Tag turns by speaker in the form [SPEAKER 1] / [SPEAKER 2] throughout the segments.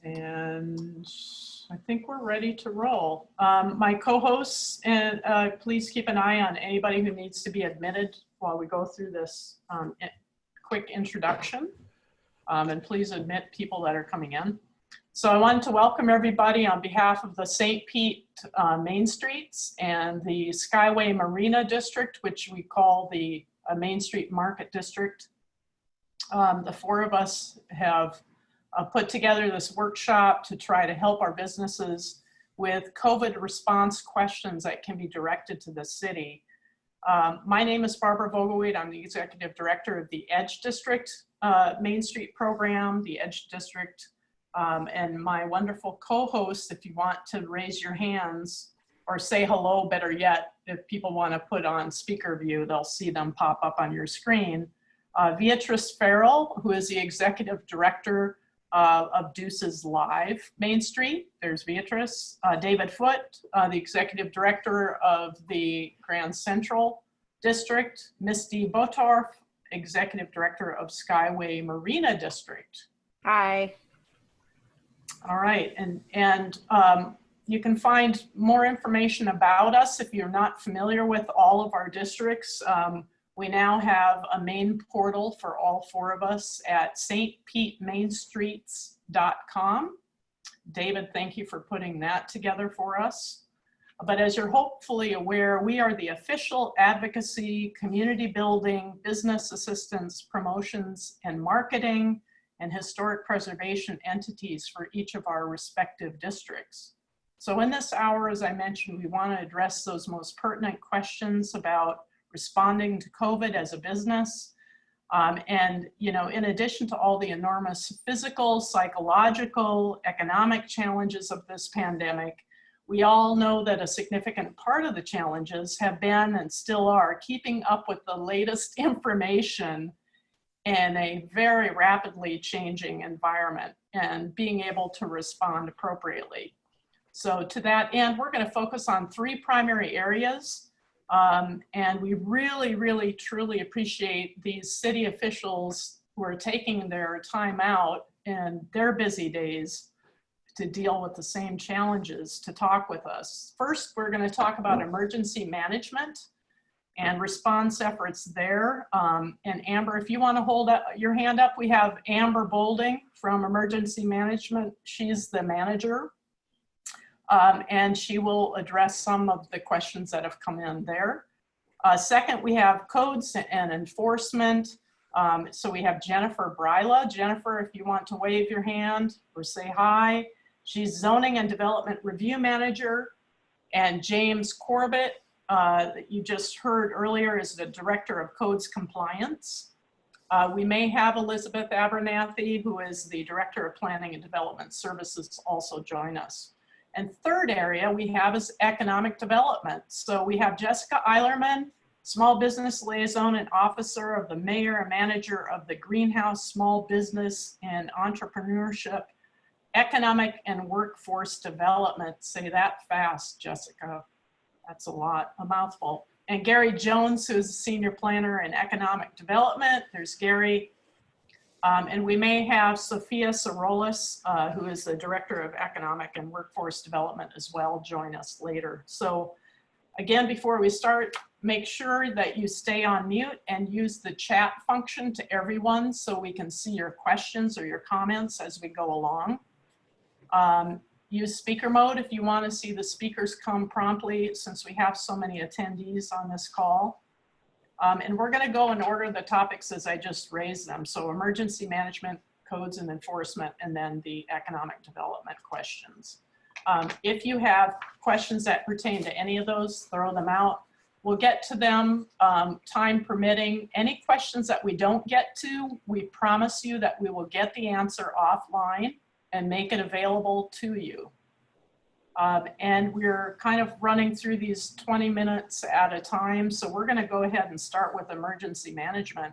[SPEAKER 1] And I think we're ready to roll. My co-hosts, and please keep an eye on anybody who needs to be admitted while we go through this quick introduction. And please admit people that are coming in. So I wanted to welcome everybody on behalf of the St. Pete Main Streets and the Skyway Marina District, which we call the Main Street Market District. The four of us have put together this workshop to try to help our businesses with COVID response questions that can be directed to the city. My name is Barbara Vogelweed. I'm the Executive Director of the Edge District Main Street Program, the Edge District, and my wonderful co-host, if you want to raise your hands or say hello, better yet, if people want to put on speaker view, they'll see them pop up on your screen. Beatrice Farrell, who is the Executive Director of Deuces Live Main Street. There's Beatrice. David Foote, the Executive Director of the Grand Central District. Misty Botorf, Executive Director of Skyway Marina District.
[SPEAKER 2] Hi.
[SPEAKER 1] All right, and you can find more information about us if you're not familiar with all of our districts. We now have a main portal for all four of us at stpetemainstreets.com. David, thank you for putting that together for us. But as you're hopefully aware, we are the official advocacy, community building, business assistance, promotions, and marketing, and historic preservation entities for each of our respective districts. So in this hour, as I mentioned, we want to address those most pertinent questions about responding to COVID as a business. And, you know, in addition to all the enormous physical, psychological, economic challenges of this pandemic, we all know that a significant part of the challenges have been and still are keeping up with the latest information in a very rapidly changing environment and being able to respond appropriately. So to that end, we're going to focus on three primary areas. And we really, truly appreciate these city officials who are taking their time out in their busy days to deal with the same challenges to talk with us. First, we're going to talk about emergency management and response efforts there. And Amber, if you want to hold up your hand up, we have Amber Bolding from Emergency Management. She's the manager. And she will address some of the questions that have come in there. Second, we have codes and enforcement. So we have Jennifer Bryla. Jennifer, if you want to wave your hand or say hi. She's Zoning and Development Review Manager. And James Corbett, that you just heard earlier, is the Director of Codes Compliance. We may have Elizabeth Abernathy, who is the Director of Planning and Development Services, also join us. And third area we have is economic development. So we have Jessica Eilerman, Small Business Liaison and Officer of the Mayor and Manager of the Greenhouse Small Business and Entrepreneurship, Economic and Workforce Development. Say that fast, Jessica. That's a lot, a mouthful. And Gary Jones, who is a Senior Planner in Economic Development. There's Gary. And we may have Sophia Sorolis, who is the Director of Economic and Workforce Development as well, join us later. So again, before we start, make sure that you stay on mute and use the chat function to everyone so we can see your questions or your comments as we go along. Use speaker mode if you want to see the speakers come promptly, since we have so many attendees on this call. And we're going to go in order of the topics as I just raised them. So emergency management, codes and enforcement, and then the economic development questions. If you have questions that pertain to any of those, throw them out. We'll get to them time permitting. Any questions that we don't get to, we promise you that we will get the answer offline and make it available to you. And we're kind of running through these 20 minutes at a time. So we're going to go ahead and start with emergency management.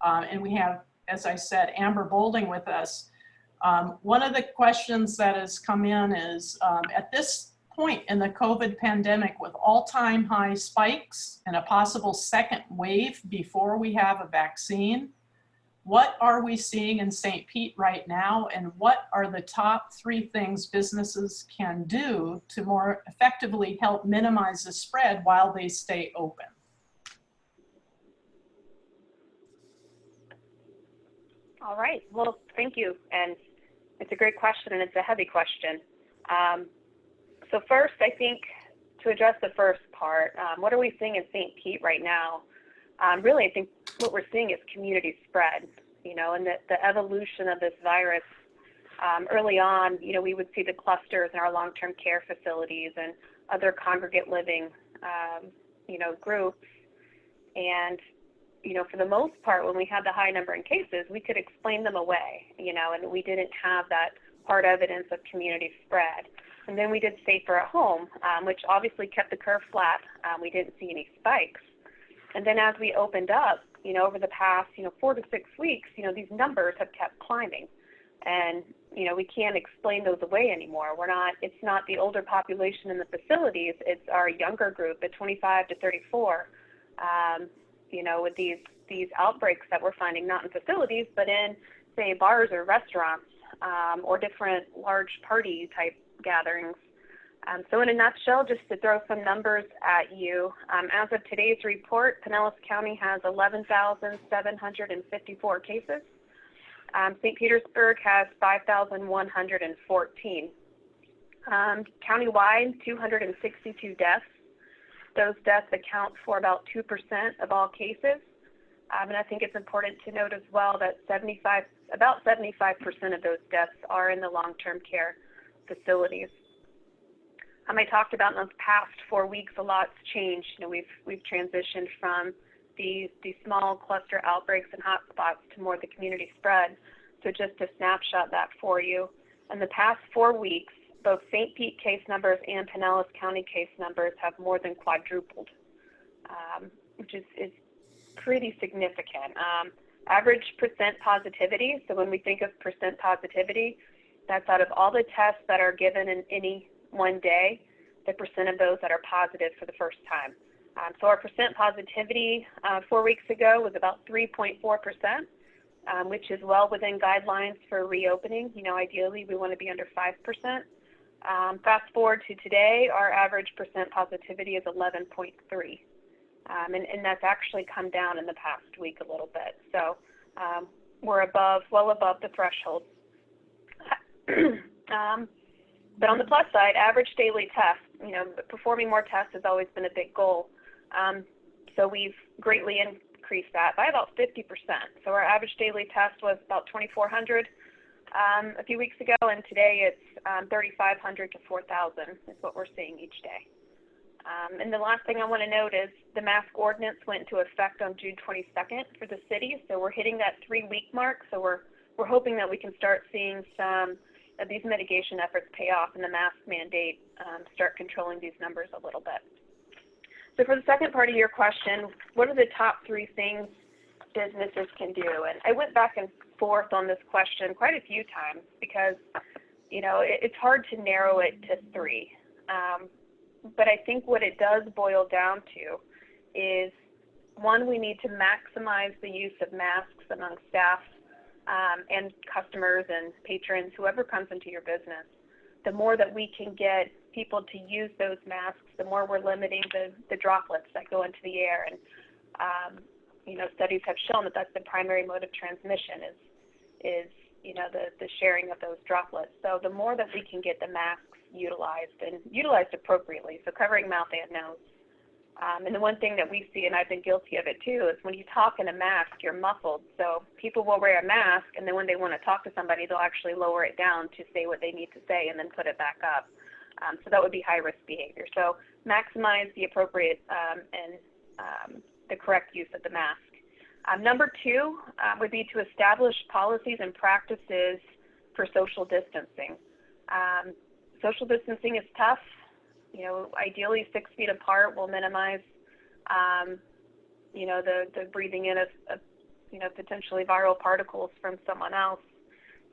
[SPEAKER 1] And we have, as I said, Amber Bolding with us. One of the questions that has come in is, at this point in the COVID pandemic, with all-time high spikes and a possible second wave before we have a vaccine, What are we seeing in St. Pete right now, and what are the top 3 things businesses can do to more effectively help minimize the spread while they stay open?
[SPEAKER 2] All right, well, thank you. And it's a great question, and it's a heavy question. So first, I think to address the first part, what are we seeing in St. Pete right now? Really, I think what we're seeing is community spread, you know, and the evolution of this virus. Early on, you know, we would see the clusters in our long-term care facilities and other congregate living, you know, groups. And, you know, for the most part, when we had the high number in cases, we could explain them away, you know, and we didn't have that hard evidence of community spread. And then we did safer at home, which obviously kept the curve flat. We didn't see any spikes. And then as we opened up, you know, over the past, you know, 4 to 6 weeks, you know, these numbers have kept climbing. And, you know, we can't explain those away anymore. It's not the older population in the facilities, it's our younger group at 25 to 34, you know, with these outbreaks that we're finding not in facilities, but in, say, bars or restaurants, or different large party type gatherings. So in a nutshell, just to throw some numbers at you, as of today's report, Pinellas County has 11,754 cases. St. Petersburg has 5,114. Countywide, 262 deaths. Those deaths account for about 2% of all cases. And I think it's important to note as well that about 75% of those deaths are in the long-term care facilities. I talked about in those past 4 weeks, a lot's changed. You know, we've transitioned from these small cluster outbreaks and hotspots to more the community spread. So just to snapshot that for you, in the past 4 weeks, both St. Pete case numbers and Pinellas County case numbers have more than quadrupled, which is pretty significant. Average percent positivity, so when we think of percent positivity, that's out of all the tests that are given in any one day, the percent of those that are positive for the first time. So our percent positivity 4 weeks ago was about 3.4%, which is well within guidelines for reopening. You know, ideally we want to be under 5%. Fast forward to today, our average percent positivity is 11.3. And that's actually come down in the past week a little bit. So we're well above the threshold. But on the plus side, average daily tests, you know, performing more tests has always been a big goal. So we've greatly increased that by about 50%. So our average daily test was about 2,400 a few weeks ago, and today it's 3,500 to 4,000 is what we're seeing each day. And the last thing I want to note is the mask ordinance went into effect on June 22nd for the city. So we're hitting that 3-week mark. So we're hoping that we can start seeing some of these mitigation efforts pay off and the mask mandate start controlling these numbers a little bit. So for the second part of your question, what are the top 3 things businesses can do? And I went back and forth on this question quite a few times because, you know, it's hard to narrow it to 3. But I think what it does boil down to is, 1, we need to maximize the use of masks among staff and customers and patrons, whoever comes into your business. The more that we can get people to use those masks, the more we're limiting the droplets that go into the air. And, you know, studies have shown that that's the primary mode of transmission is you know, the sharing of those droplets. So the more that we can get the masks utilized and utilized appropriately, so covering mouth and nose. And the one thing that we see, and I've been guilty of it too, is when you talk in a mask, you're muffled. So people will wear a mask, and then when they want to talk to somebody, they'll actually lower it down to say what they need to say and then put it back up. So that would be high-risk behavior. So maximize the appropriate and the correct use of the mask. Number 2 would be to establish policies and practices for social distancing. Social distancing is tough. You know, ideally 6 feet apart will minimize, you know, the breathing in of, you know, potentially viral particles from someone else.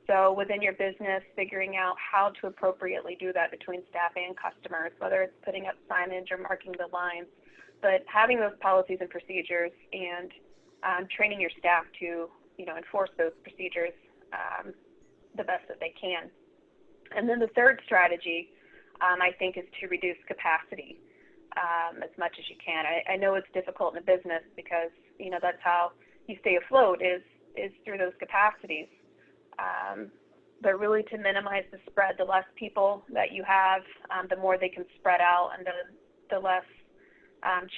[SPEAKER 2] So within your business, figuring out how to appropriately do that between staff and customers, whether it's putting up signage or marking the lines, but having those policies and procedures and training your staff to enforce those procedures the best that they can. And then the third strategy, I think, is to reduce capacity as much as you can. I know it's difficult in a business because, that's how you stay afloat is through those capacities. But really to minimize the spread, the less people that you have, the more they can spread out and the less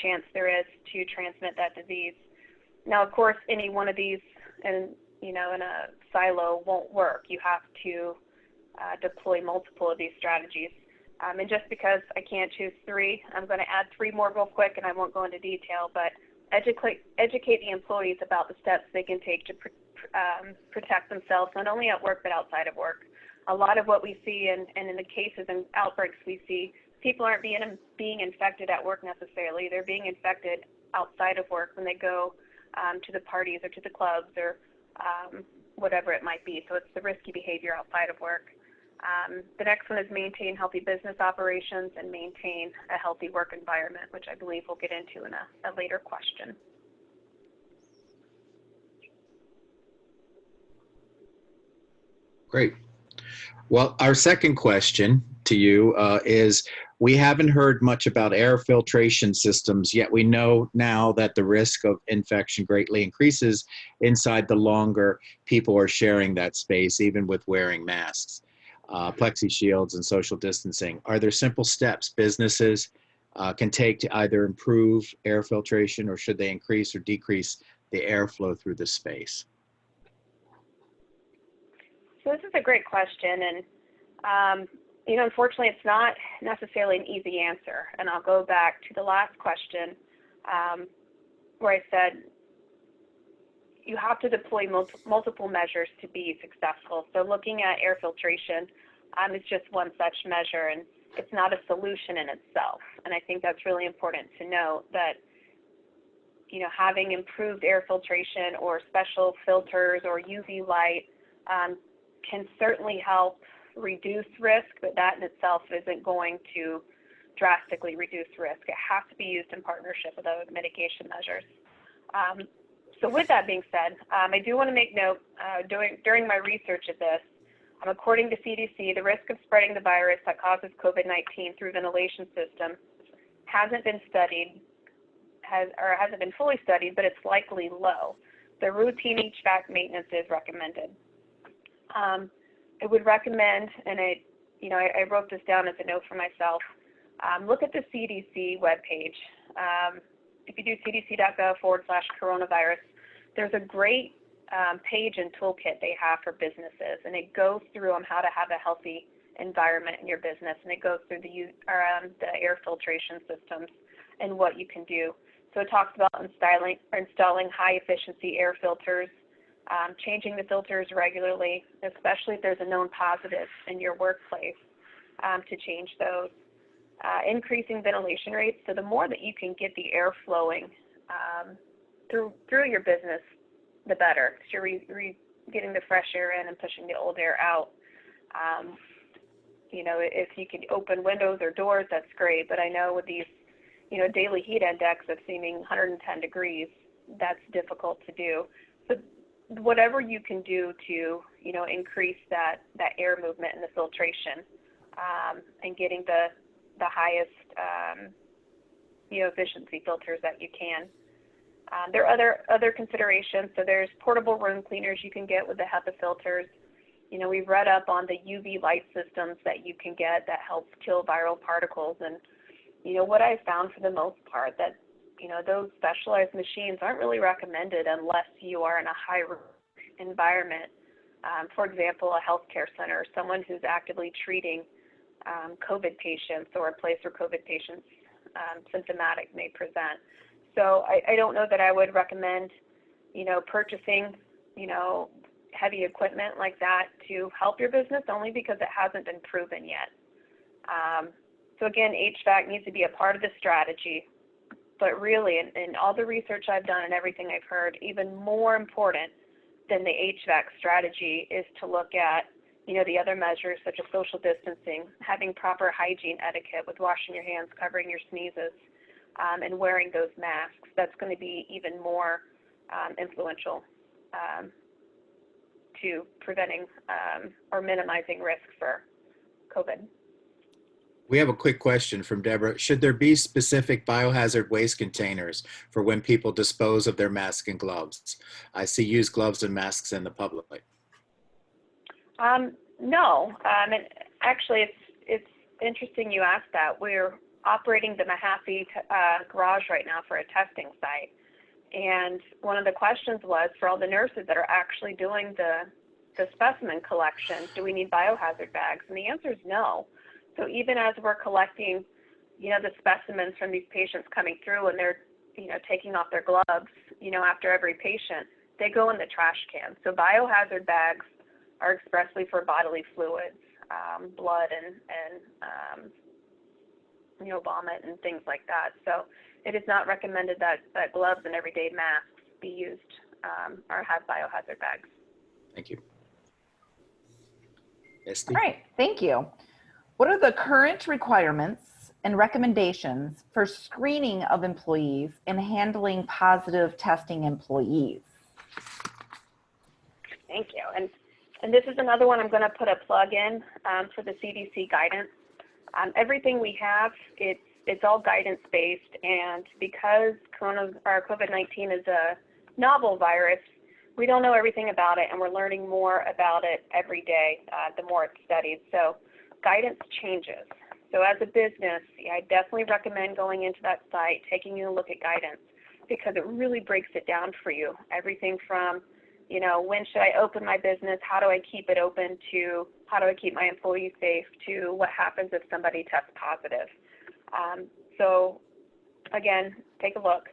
[SPEAKER 2] chance there is to transmit that disease. Now, of course, any one of these in a silo won't work. You have to deploy multiple of these strategies. And just because I can't choose three, I'm going to add three more real quick, and I won't go into detail, but educate the employees about the steps they can take to protect themselves, not only at work but outside of work. A lot of what we see, and in the cases and outbreaks we see, people aren't being infected at work necessarily. They're being infected outside of work when they go to the parties or to the clubs or whatever it might be. So it's the risky behavior outside of work. The next one is maintain healthy business operations and maintain a healthy work environment, which I believe we'll get into in a later question.
[SPEAKER 3] Great. Well, our second question to you is, we haven't heard much about air filtration systems, yet we know now that the risk of infection greatly increases inside the longer people are sharing that space, even with wearing masks, plexi shields, and social distancing. Are there simple steps businesses can take to either improve air filtration, or should they increase or decrease the airflow through the space?
[SPEAKER 2] So this is a great question, and unfortunately, it's not necessarily an easy answer. And I'll go back to the last question where I said you have to deploy multiple measures to be successful. So looking at air filtration is just one such measure, and it's not a solution in itself. And I think that's really important to note that, having improved air filtration or special filters or UV light can certainly help reduce risk, but that in itself isn't going to drastically reduce risk. It has to be used in partnership with other mitigation measures. So with that being said, I do want to make note, during my research of this, according to CDC, the risk of spreading the virus that causes COVID-19 through ventilation systems hasn't been studied, hasn't been fully studied, but it's likely low. The routine HVAC maintenance is recommended. I would recommend, and I wrote this down as a note for myself, look at the CDC webpage. If you do cdc.gov/coronavirus, there's a great page and toolkit they have for businesses, and it goes through how to have a healthy environment in your business, and it goes through the air filtration systems and what you can do. So it talks about installing high-efficiency air filters, changing the filters regularly, especially if there's a known positive in your workplace, to change those. Increasing ventilation rates, so the more that you can get the air flowing through your business, the better, because you're getting the fresh air in and pushing the old air out. If you can open windows or doors, that's great, but I know with these, daily heat index of seeming 110 degrees, that's difficult to do. So whatever you can do to, increase that air movement and the filtration, and getting the highest, efficiency filters that you can. There are other considerations. So there's portable room cleaners you can get with the HEPA filters. We've read up on the UV light systems that you can get that help kill viral particles. And, what I found for the most part that, those specialized machines aren't really recommended unless you are in a high-risk environment. For example, a healthcare center, someone who's actively treating COVID patients, or a place where COVID patients symptomatic may present. So I don't know that I would recommend, purchasing, heavy equipment like that to help your business, only because it hasn't been proven yet. So again, HVAC needs to be a part of the strategy, but really, in all the research I've done and everything I've heard, even more important than the HVAC strategy is to look at, the other measures such as social distancing, having proper hygiene etiquette with washing your hands, covering your sneezes, and wearing those masks. That's going to be even more influential to preventing or minimizing risk for COVID.
[SPEAKER 3] We have a quick question from Deborah. Should there be specific biohazard waste containers for when people dispose of their masks and gloves? I see used gloves and masks in the public.
[SPEAKER 2] No, and actually it's interesting you asked that. We're operating the Mahaffey garage right now for a testing site. And one of the questions was for all the nurses that are actually doing the specimen collection, do we need biohazard bags? And the answer is no. So even as we're collecting, the specimens from these patients coming through and they're, taking off their gloves, after every patient, they go in the trash can. So biohazard bags are expressly for bodily fluids, blood and vomit and things like that. So it is not recommended that gloves and everyday masks be used or have biohazard bags.
[SPEAKER 3] Thank you.
[SPEAKER 4] All right, thank you. What are the current requirements and recommendations for screening of employees and handling positive testing employees?
[SPEAKER 2] Thank you. And this is another one I'm going to put a plug in for the CDC guidance. Everything we have, it's all guidance based, and because COVID-19 is a novel virus, we don't know everything about it, and we're learning more about it every day the more it's studied. So guidance changes. So as a business, I definitely recommend going into that site, taking a look at guidance, because it really breaks it down for you. Everything from, when should I open my business? How do I keep it open? To how do I keep my employees safe? To what happens if somebody tests positive? So again, take a look.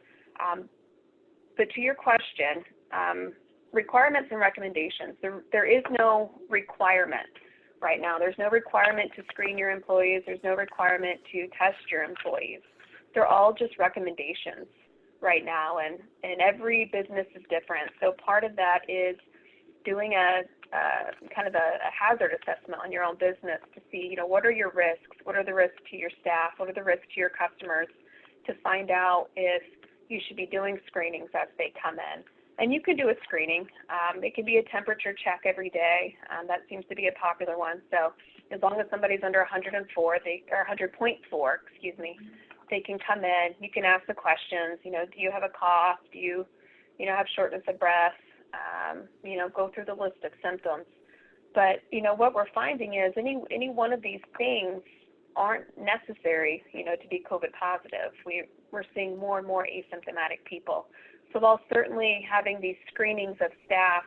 [SPEAKER 2] But to your question, requirements and recommendations, there is no requirement right now. There's no requirement to screen your employees. There's no requirement to test your employees. They're all just recommendations right now, and every business is different. So part of that is doing a kind of a hazard assessment on your own business to see, what are your risks? What are the risks to your staff? What are the risks to your customers? To find out if you should be doing screenings as they come in. And you could do a screening. It could be a temperature check every day. That seems to be a popular one. So as long as somebody's under 104, or 100.4, they can come in. You can ask the questions. Do you have a cough? Do you, have shortness of breath? Go through the list of symptoms. But what we're finding is any one of these things aren't necessary, to be COVID positive. We're seeing more and more asymptomatic people. So while certainly having these screenings of staff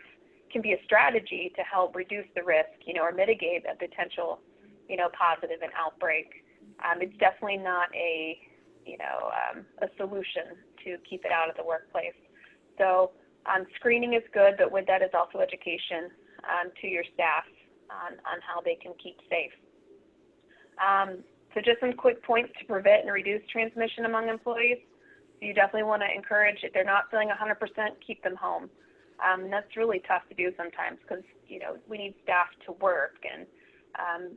[SPEAKER 2] can be a strategy to help reduce the risk, or mitigate a potential, positive and outbreak, it's definitely not a solution to keep it out of the workplace. So screening is good, but with that is also education to your staff on how they can keep safe. So just some quick points to prevent and reduce transmission among employees. You definitely want to encourage, if they're not feeling 100%, keep them home. And that's really tough to do sometimes because, we need staff to work. And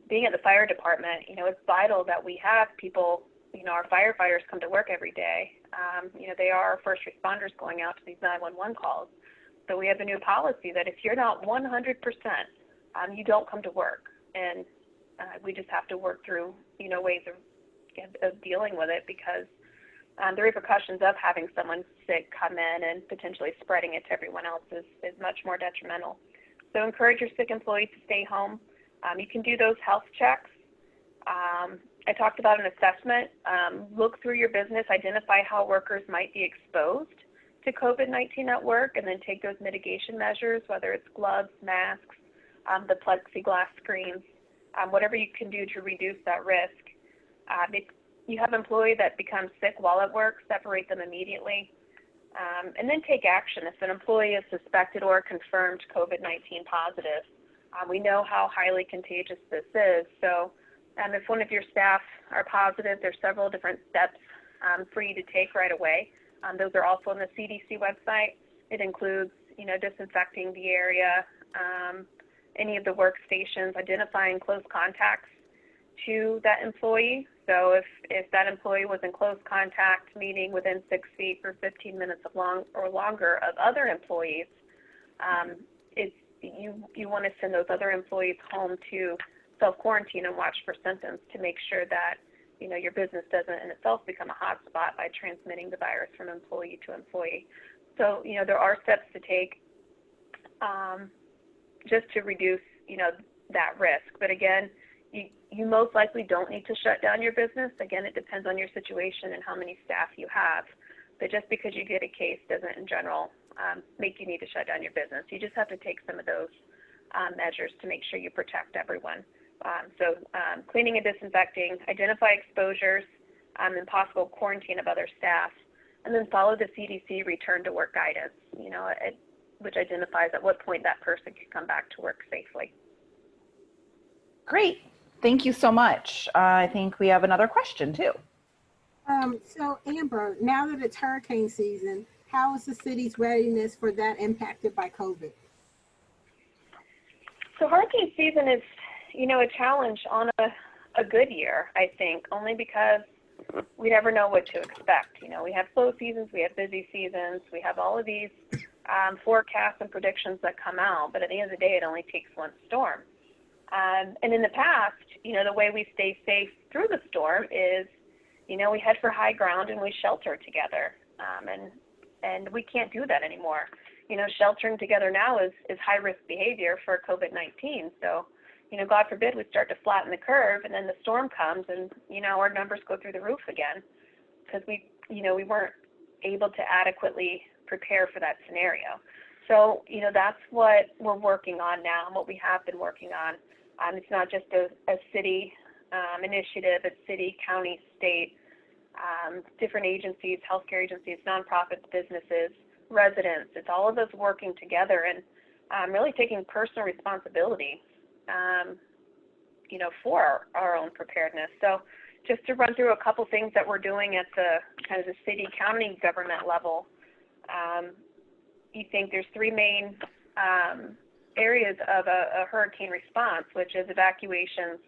[SPEAKER 2] being at the fire department, it's vital that we have people, our firefighters come to work every day. They are our first responders going out to these 911 calls. So we have a new policy that if you're not 100%, you don't come to work. And we just have to work through, ways of dealing with it, because the repercussions of having someone sick come in and potentially spreading it to everyone else is much more detrimental. So encourage your sick employees to stay home. You can do those health checks. I talked about an assessment. Look through your business, identify how workers might be exposed to COVID-19 at work, and then take those mitigation measures, whether it's gloves, masks, the plexiglass screens, whatever you can do to reduce that risk. If you have an employee that becomes sick while at work, separate them immediately, and then take action. If an employee is suspected or confirmed COVID-19 positive, we know how highly contagious this is. So if one of your staff are positive, there's several different steps for you to take right away. Those are also on the CDC website. It includes, disinfecting the area, any of the workstations, identifying close contacts to that employee. So if that employee was in close contact, meaning within 6 feet for 15 minutes or longer of other employees, you want to send those other employees home to self-quarantine and watch for symptoms to make sure that, your business doesn't in itself become a hot spot by transmitting the virus from employee to employee. So, there are steps to take just to reduce, that risk. But again, you most likely don't need to shut down your business. Again, it depends on your situation and how many staff you have. But just because you get a case doesn't, in general, make you need to shut down your business. You just have to take some of those measures to make sure you protect everyone. So cleaning and disinfecting, identify exposures and possible quarantine of other staff, and then follow the CDC return to work guidance, which identifies at what point that person can come back to work safely.
[SPEAKER 4] Great. Thank you so much. I think we have another question too.
[SPEAKER 5] So Amber, now that it's hurricane season, how is the city's readiness for that impacted by COVID?
[SPEAKER 2] So hurricane season is, a challenge on a good year, I think, only because we never know what to expect. We have slow seasons, we have busy seasons, we have all of these forecasts and predictions that come out, but at the end of the day, it only takes one storm. And in the past, the way we stay safe through the storm is, we head for high ground and we shelter together. And we can't do that anymore. Sheltering together now is high-risk behavior for COVID-19. So, God forbid we start to flatten the curve and then the storm comes and, our numbers go through the roof again because we weren't able to adequately prepare for that scenario. So, that's what we're working on now and what we have been working on. It's not just a city initiative, it's city, county, state, different agencies, healthcare agencies, nonprofits, businesses, residents. It's all of us working together and really taking personal responsibility, for our own preparedness. So just to run through a couple things that we're doing at the kind of the city, county government level, you think there's three main areas of a hurricane response, which is evacuations,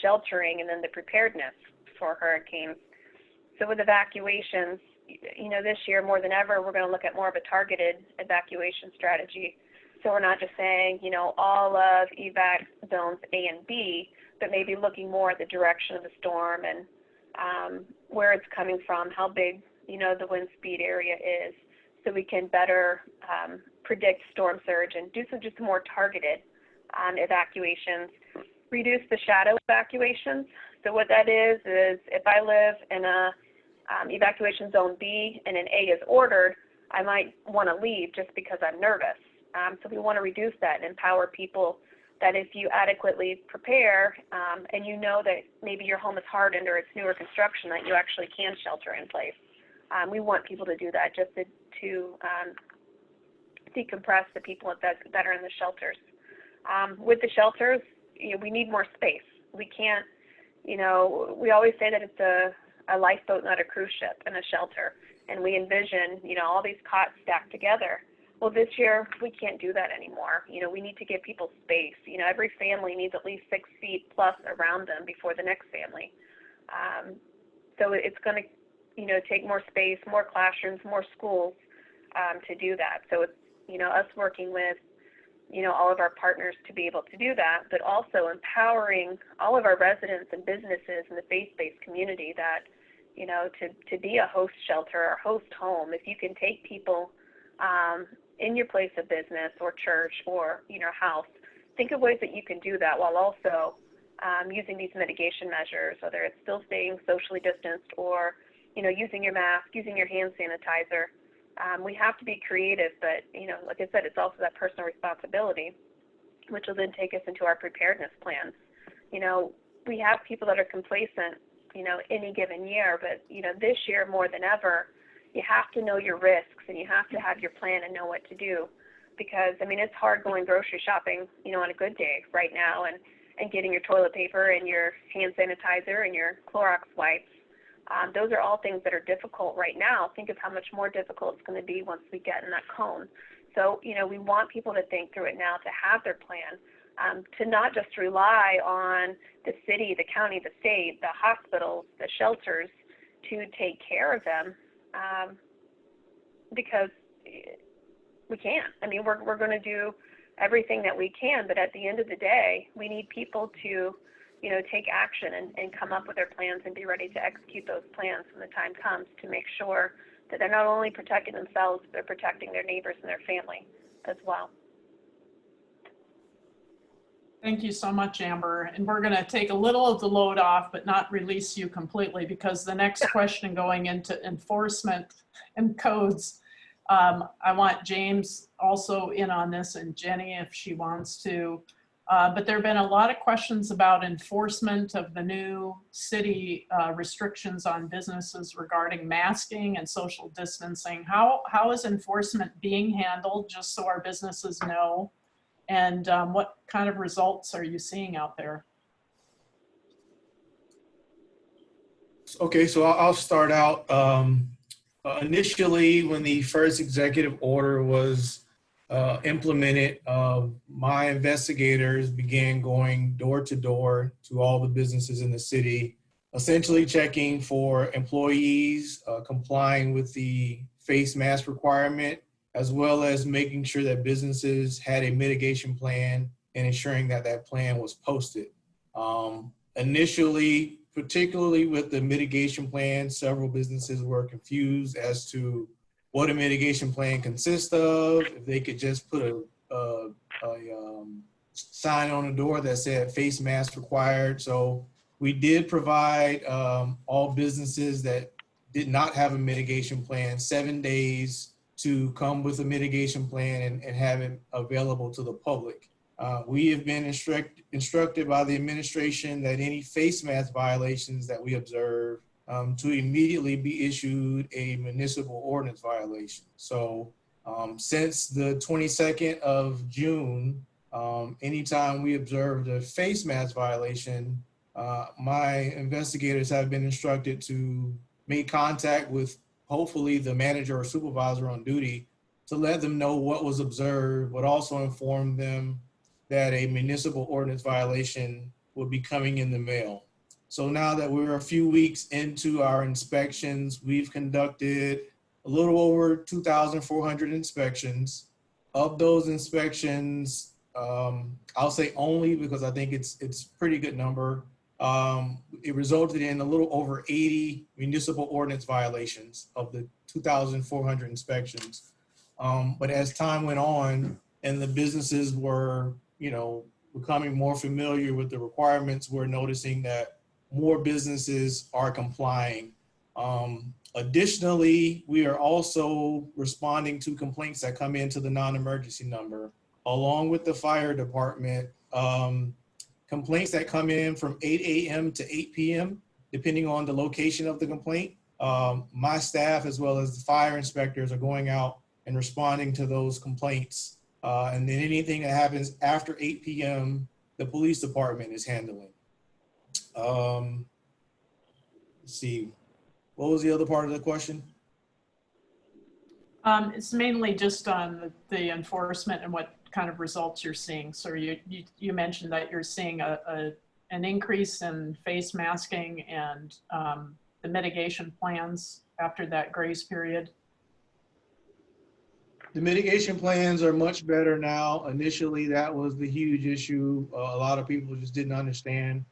[SPEAKER 2] sheltering, and then the preparedness for hurricanes. So with evacuations, this year more than ever, we're going to look at more of a targeted evacuation strategy. So we're not just saying, all of evac zones A and B, but maybe looking more at the direction of the storm and where it's coming from, how big, the wind speed area is, so we can better predict storm surge and do some just more targeted evacuations. Reduce the shadow evacuations. So what that is if I live in a evacuation zone B and an A is ordered, I might want to leave just because I'm nervous. So we want to reduce that and empower people that if you adequately prepare and that maybe your home is hardened or it's newer construction, that you actually can shelter in place. We want people to do that just to decompress the people that are in the shelters. With the shelters, we need more space. We can't, we always say that it's a lifeboat, not a cruise ship, and a shelter. And we envision, all these cots stacked together. Well, this year, we can't do that anymore. We need to give people space. Every family needs at least 6 feet plus around them before the next family. So it's going to, take more space, more classrooms, more schools to do that. So it's, us working with, all of our partners to be able to do that, but also empowering all of our residents and businesses in the faith-based community that, to be a host shelter or host home. If you can take people in your place of business or church or, house, think of ways that you can do that while also using these mitigation measures, whether it's still staying socially distanced or, using your mask, using your hand sanitizer. We have to be creative, but, like I said, it's also that personal responsibility, which will then take us into our preparedness plans. We have people that are complacent, any given year, but, this year more than ever, you have to know your risks and you have to have your plan and know what to do because, it's hard going grocery shopping, on a good day right now and getting your toilet paper and your hand sanitizer and your Clorox wipes. Those are all things that are difficult right now. Think of how much more difficult it's going to be once we get in that cone. So, we want people to think through it now, to have their plan, to not just rely on the city, the county, the state, the hospitals, the shelters to take care of them because we can't. We're going to do everything that we can. But at the end of the day, we need people to, you know, take action and come up with their plans and be ready to execute those plans when the time comes, to make sure that they're not only protecting themselves, but they're protecting their neighbors and their family as well.
[SPEAKER 1] Thank you so much, Amber. And we're going to take a little of the load off, but not release you completely, because the next question going into enforcement and codes, I want James also in on this, and Jenny if she wants to. But there have been a lot of questions about enforcement of the new city restrictions on businesses regarding masking and social distancing. How is enforcement being handled, just so our businesses know? And what kind of results are you seeing out there?
[SPEAKER 6] Okay, so I'll start out. Initially, when the first executive order was implemented, my investigators began going door to door to all the businesses in the city, essentially checking for employees complying with the face mask requirement, as well as making sure that businesses had a mitigation plan and ensuring that that plan was posted. Initially, particularly with the mitigation plan, several businesses were confused as to what a mitigation plan consists of. If they could just put a sign on the door that said face mask required. So we did provide all businesses that did not have a mitigation plan 7 days to come with a mitigation plan and have it available to the public. We have been instructed by the administration that any face mask violations that we observe to immediately be issued a municipal ordinance violation. So since the 22nd of June, anytime we observed a face mask violation, my investigators have been instructed to make contact with hopefully the manager or supervisor on duty to let them know what was observed, but also inform them that a municipal ordinance violation will be coming in the mail. So now that we're a few weeks into our inspections, we've conducted a little over 2,400 inspections. Of those inspections, I'll say only because I think it's a pretty good number. It resulted in a little over 80 municipal ordinance violations of the 2,400 inspections. But as time went on and the businesses were, you know, becoming more familiar with the requirements, we're noticing that more businesses are complying. Additionally, we are also responding to complaints that come into the non-emergency number, along with the fire department. Complaints that come in from 8 a.m. to 8 p.m., depending on the location of the complaint. My staff, as well as the fire inspectors, are going out and responding to those complaints. And then anything that happens after 8 p.m., the police department is handling. Let's see, what was the other part of the question?
[SPEAKER 1] It's mainly just on the enforcement and what kind of results you're seeing. So you mentioned that you're seeing an increase in face masking and the mitigation plans after that grace period.
[SPEAKER 6] The mitigation plans are much better now. Initially, that was the huge issue. A lot of people just didn't understand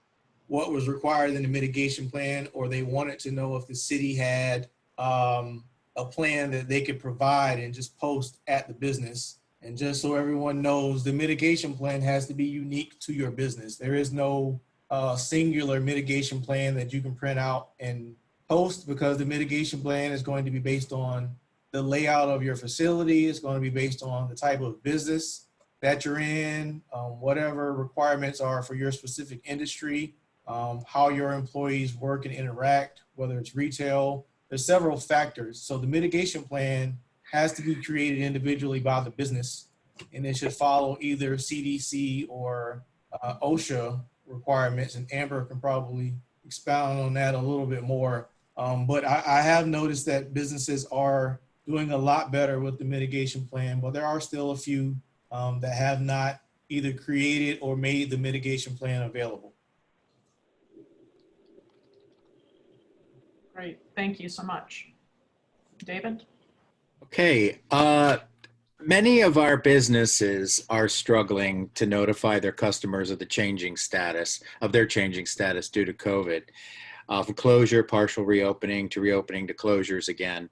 [SPEAKER 6] what was required in the mitigation plan, or they wanted to know if the city had a plan that they could provide and just post at the business. And just so everyone knows, the mitigation plan has to be unique to your business. There is no singular mitigation plan that you can print out and post, because the mitigation plan is going to be based on the layout of your facility. It's going to be based on the type of business that you're in, whatever requirements are for your specific industry, how your employees work and interact, whether it's retail. There's several factors. So the mitigation plan has to be created individually by the business, and it should follow either CDC or OSHA requirements, and Amber can probably expound on that a little bit more. But I have noticed that businesses are doing a lot better with the mitigation plan, but there are still a few that have not either created or made the mitigation plan available.
[SPEAKER 1] Great, thank you so much. David?
[SPEAKER 3] Okay, Many of our businesses are struggling to notify their customers of the changing status of their changing status due to COVID, from closure, partial reopening to reopening to closures again.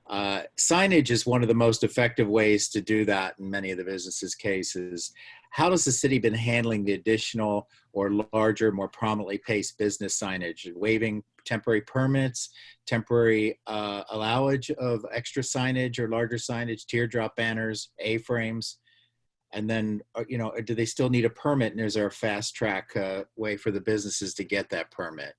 [SPEAKER 3] Signage is one of the most effective ways to do that in many of the businesses' cases. How has the city been handling the additional or larger, more prominently paced business signage, waiving temporary permits, temporary allowance of extra signage or larger signage, teardrop banners, A-frames? And then, do they still need a permit? And is there a fast track way for the businesses to get that permit?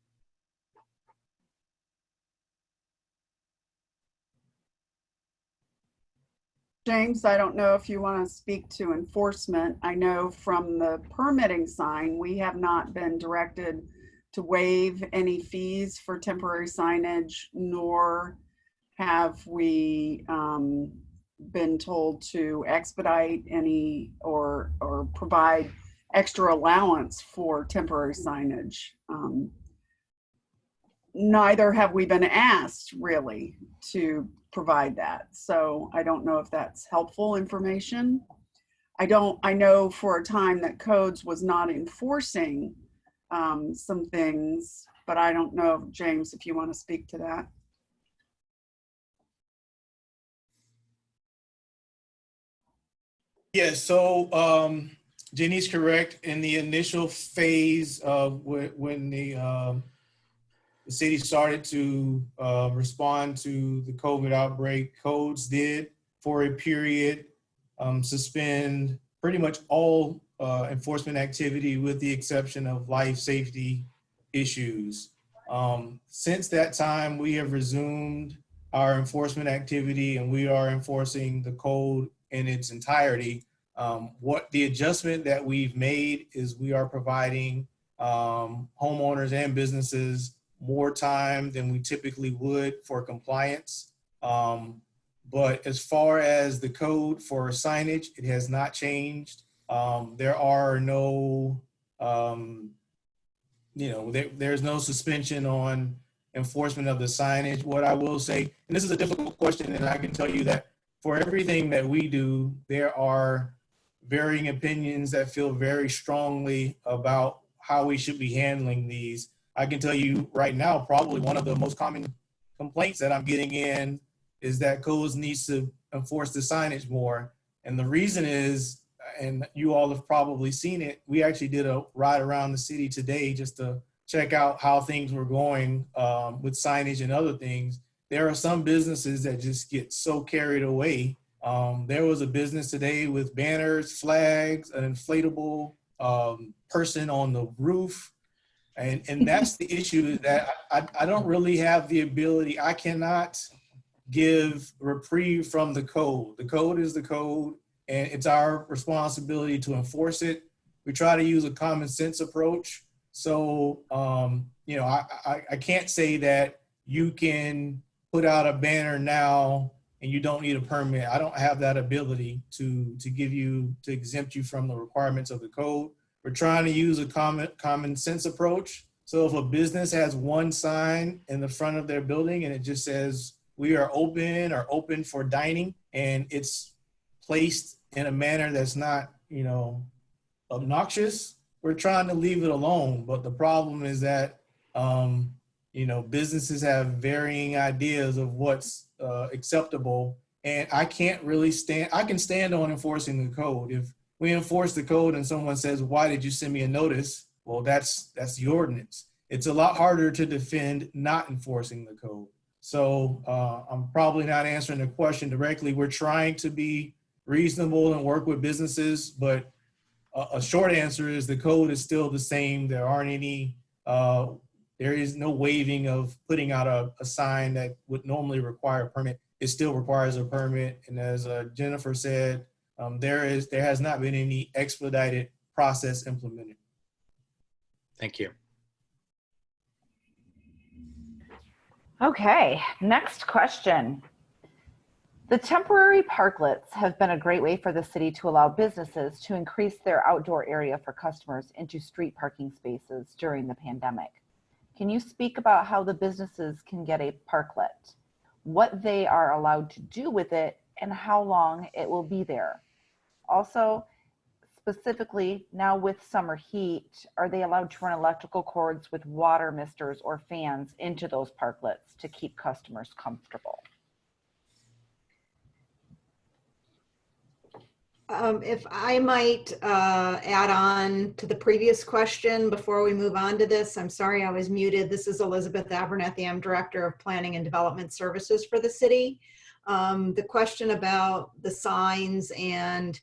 [SPEAKER 7] James, I don't know if you want to speak to enforcement. I know from the permitting sign, we have not been directed to waive any fees for temporary signage, nor have we been told to expedite any or provide extra allowance for temporary signage. Neither have we been asked really to provide that. So I don't know if that's helpful information. I know for a time that codes was not enforcing some things, but I don't know, James, if you want to speak to that.
[SPEAKER 6] Yeah, so Jenny's correct. In the initial phase of when the city started to respond to the COVID outbreak, codes did, for a period, suspend pretty much all enforcement activity with the exception of life safety issues. Since that time, we have resumed our enforcement activity and we are enforcing the code in its entirety. What the adjustment that we've made is we are providing homeowners and businesses more time than we typically would for compliance. But as far as the code for signage, it has not changed. There are no, there's no suspension on enforcement of the signage. What I will say, and this is a difficult question, and I can tell you that for everything that we do, there are varying opinions that feel very strongly about how we should be handling these. I can tell you right now, probably one of the most common complaints that I'm getting in is that codes needs to enforce the signage more. And the reason is, and you all have probably seen it, we actually did a ride around the city today just to check out how things were going with signage and other things. There are some businesses that just get so carried away. There was a business today with banners, flags, an inflatable person on the roof. And that's the issue, that I don't really have the ability. I cannot give reprieve from the code. The code is the code, and it's our responsibility to enforce it. We try to use a common sense approach. So, I can't say that you can put out a banner now and you don't need a permit. I don't have that ability to exempt you from the requirements of the code. We're trying to use a common sense approach. So if a business has one sign in the front of their building and it just says, we are open or open for dining, and it's placed in a manner that's not, obnoxious, we're trying to leave it alone. But the problem is that, businesses have varying ideas of what's acceptable. And I can't really I can stand on enforcing the code. If we enforce the code and someone says, why did you send me a notice? Well, that's the ordinance. It's a lot harder to defend not enforcing the code. So I'm probably not answering the question directly. We're trying to be reasonable and work with businesses, but a short answer is the code is still the same. There aren't any, there is no waiving of putting out a sign that would normally require a permit. It still requires a permit. And as Jennifer said, there has not been any expedited process implemented.
[SPEAKER 3] Thank you.
[SPEAKER 4] Okay, next question. The temporary parklets have been a great way for the city to allow businesses to increase their outdoor area for customers into street parking spaces during the pandemic. Can you speak about how the businesses can get a parklet, what they are allowed to do with it, and how long it will be there. Also, specifically now with summer heat, are they allowed to run electrical cords with water misters or fans into those parklets to keep customers comfortable?
[SPEAKER 8] If I might add on to the previous question before we move on to this, I'm sorry I was muted. This is Elizabeth Abernethy. I'm Director of Planning and Development Services for the city. The question about the signs and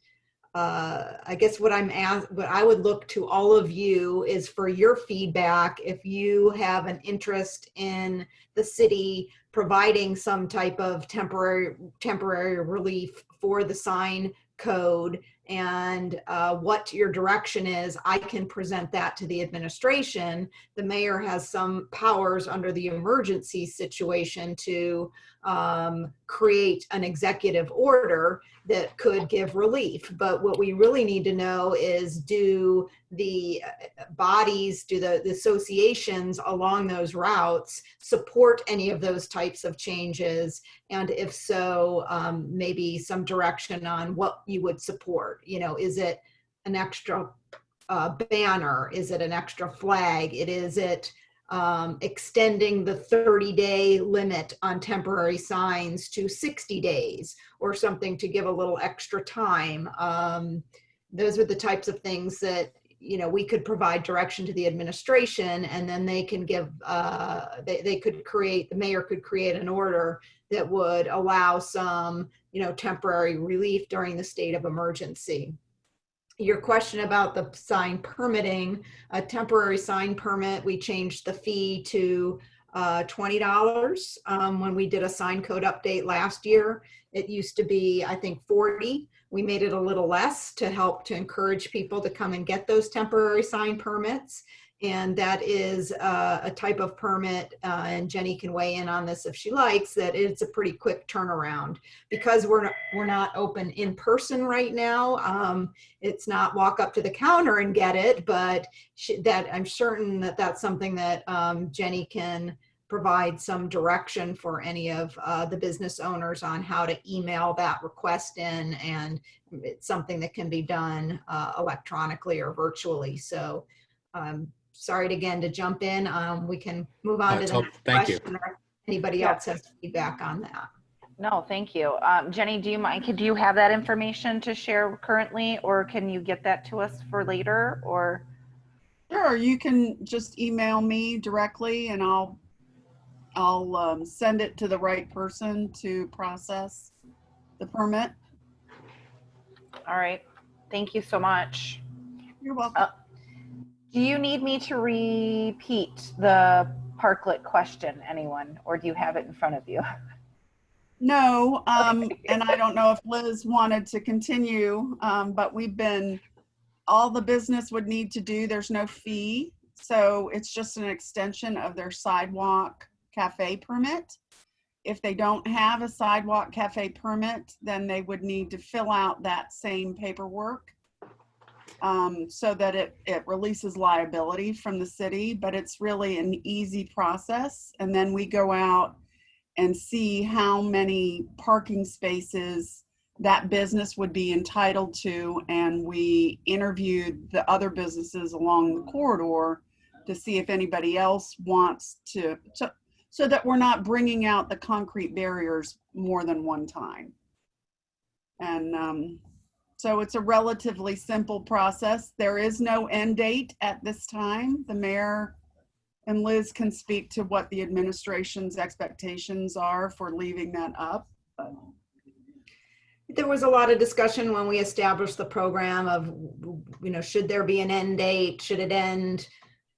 [SPEAKER 8] I guess what I would look to all of you is for your feedback. If you have an interest in the city providing some type of temporary relief for the sign code and what your direction is, I can present that to the administration. The mayor has some powers under the emergency situation to create an executive order that could give relief. But what we really need to know is, do the bodies, do the associations along those routes support any of those types of changes? And if so, maybe some direction on what you would support. You know, is it an extra banner? Is it an extra flag? Is it extending the 30-day limit on temporary signs to 60 days or something to give a little extra time? Those are the types of things that, you know, we could provide direction to the administration, and then they can give, the mayor could create an order that would allow some, you know, temporary relief during the state of emergency. Your question about the sign permitting, a temporary sign permit, we changed the fee to $20 when we did a sign code update last year. It used to be, I think, $40. We made it a little less to help to encourage people to come and get those temporary sign permits. And that is a type of permit, and Jenny can weigh in on this if she likes, that it's a pretty quick turnaround. Because we're not open in person right now, it's not walk up to the counter and get it, but that I'm certain that that's something that Jenny can provide some direction for any of the business owners on how to email that request in, and it's something that can be done electronically or virtually. So sorry again to jump in. We can move on to the next question. Or if anybody else has feedback on that.
[SPEAKER 4] No, thank you. Jenny, do you have that information to share currently, or can you get that to us for later? Or
[SPEAKER 7] Sure, you can just email me directly and I'll send it to the right person to process the permit.
[SPEAKER 4] All right, thank you so much.
[SPEAKER 7] You're welcome.
[SPEAKER 4] Do you need me to repeat the parklet question, anyone, or do you have it in front of you?
[SPEAKER 7] No, and I don't know if Liz wanted to continue, but all the business would need to do, there's no fee. So it's just an extension of their sidewalk cafe permit. If they don't have a sidewalk cafe permit, then they would need to fill out that same paperwork so that it releases liability from the city, but it's really an easy process. And then we go out and see how many parking spaces that business would be entitled to. And we interviewed the other businesses along the corridor to see if anybody else wants to so that we're not bringing out the concrete barriers more than one time. And so it's a relatively simple process. There is no end date at this time. The mayor and Liz can speak to what the administration's expectations are for leaving that up. But
[SPEAKER 8] there was a lot of discussion when we established the program of, you know, should there be an end date? Should it end